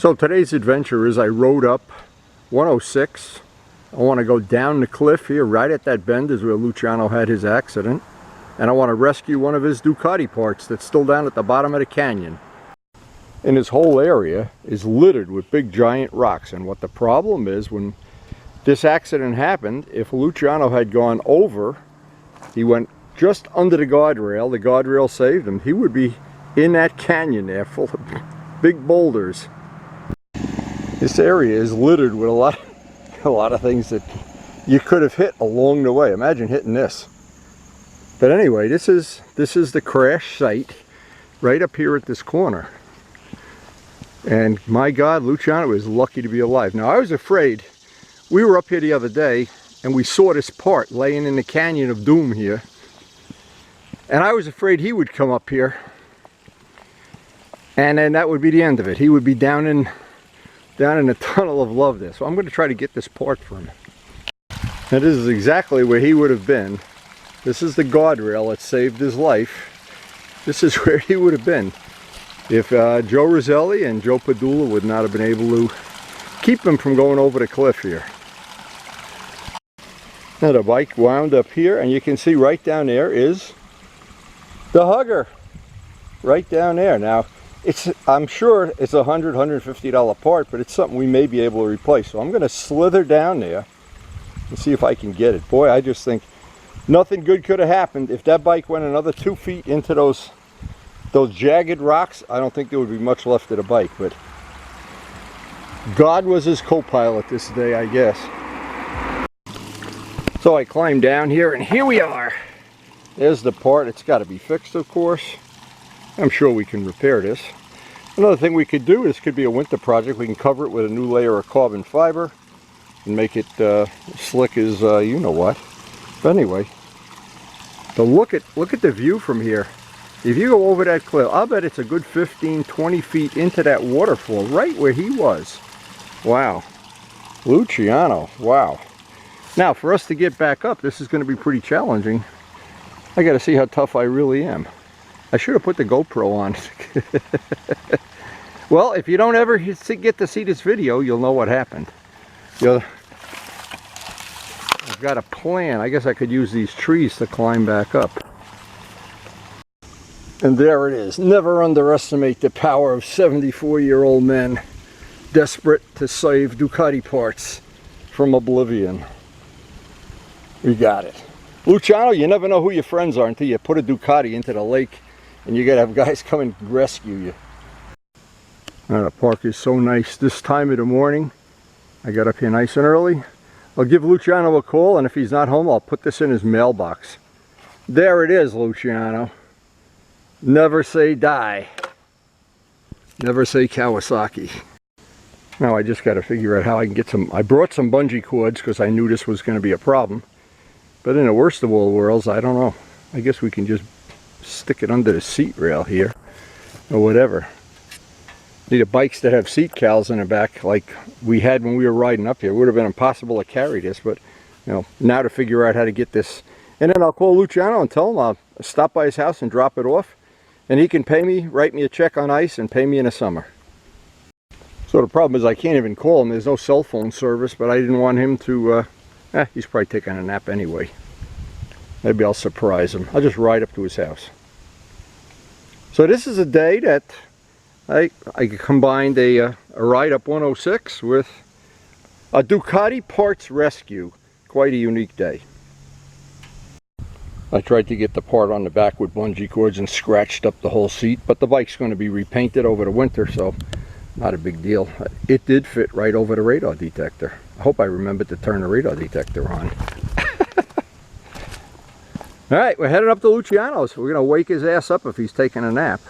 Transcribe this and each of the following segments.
So today's adventure is I rode up 106. I want to go down the cliff here. Right at that bend is where Luciano had his accident. And I want to rescue one of his Ducati parts that's still down at the bottom of the canyon. And this whole area is littered with big giant rocks. And what the problem is, when this accident happened, if Luciano had gone over, he went just under the guardrail saved him, he would be in that canyon there full of big boulders. This area is littered with a lot of things that you could have hit along the way. Imagine hitting this. But anyway, this is the crash site right up here at this corner. And my God, Luciano is lucky to be alive. Now I was afraid. We were up here the other day and we saw this part laying in the canyon of doom here. And I was afraid he would come up here and then that would be the end of it. He would be down in the tunnel of love there. So I'm going to try to get this part for him. Now this is exactly where he would have been. This is the guardrail that saved his life. This is where he would have been if Joe Roselli and Joe Padula would not have been able to keep him from going over the cliff here. Now the bike wound up here, and you can see right down there is the hugger. Right down there. Now, I'm sure it's a $100, $150 part, but it's something we may be able to replace. So I'm going to slither down there and see if I can get it. Boy, I just think nothing good could have happened. If that bike went another 2 feet into those jagged rocks, I don't think there would be much left of the bike. But God was his co-pilot this day, I guess. So I climbed down here, and here we are. There's the part. It's got to be fixed, of course. I'm sure we can repair this. Another thing we could do, this could be a winter project. We can cover it with a new layer of carbon fiber and make it slick as you know what. But anyway, so look at the view from here. If you go over that cliff, I'll bet it's a good 15, 20 feet into that waterfall, right where he was. Wow. Luciano, wow. Now, for us to get back up, this is going to be pretty challenging. I got to see how tough I really am. I should have put the GoPro on. Well, if you don't ever get to see this video, you'll know what happened. I've got a plan. I guess I could use these trees to climb back up. And there it is. Never underestimate the power of 74-year-old men desperate to save Ducati parts from oblivion. We got it. Luciano, you never know who your friends are until you put a Ducati into the lake and you gotta have guys come and rescue you. Now the park is so nice this time of the morning. I got up here nice and early. I'll give Luciano a call, and if he's not home, I'll put this in his mailbox. There it is, Luciano. Never say die. Never say Kawasaki. Now I just got to figure out how I can get some. I brought some bungee cords because I knew this was going to be a problem. But in the worst of all worlds, I don't know. I guess we can just stick it under the seat rail here or whatever. Need bikes that have seat cowls in the back like we had when we were riding up here. It would have been impossible to carry this, but you know, now to figure out how to get this. And then I'll call Luciano and tell him I'll stop by his house and drop it off, and he can pay me, write me a check on ice and pay me in the summer. So the problem is I can't even call him. There's no cell phone service, but I didn't want him to he's probably taking a nap anyway. Maybe I'll surprise him. I'll just ride up to his house. So this is a day that I combined a ride up 106 with a Ducati parts rescue. Quite a unique day. I tried to get the part on the back with bungee cords and scratched up the whole seat, but the bike's going to be repainted over the winter, so not a big deal. It did fit right over the radar detector. I hope I remembered to turn the radar detector on. Alright, we're headed up to Luciano's. We're going to wake his ass up if he's taking a nap.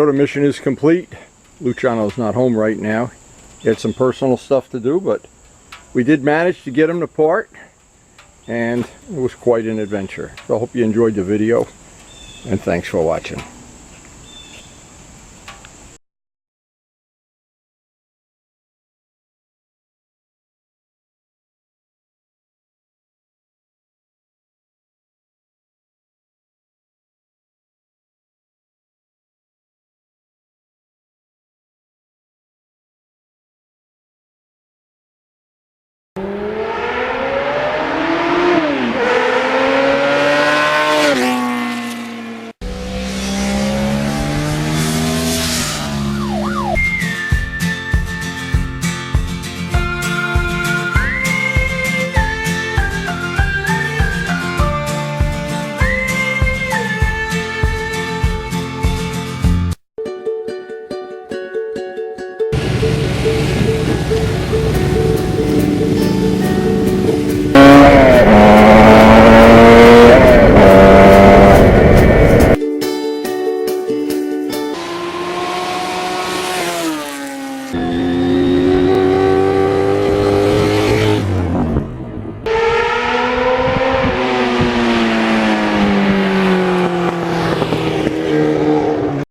the mission is complete. Luciano's not home right now. He had some personal stuff to do, but we did manage to get him to port, and it was quite an adventure. So I hope you enjoyed the video, and thanks for watching.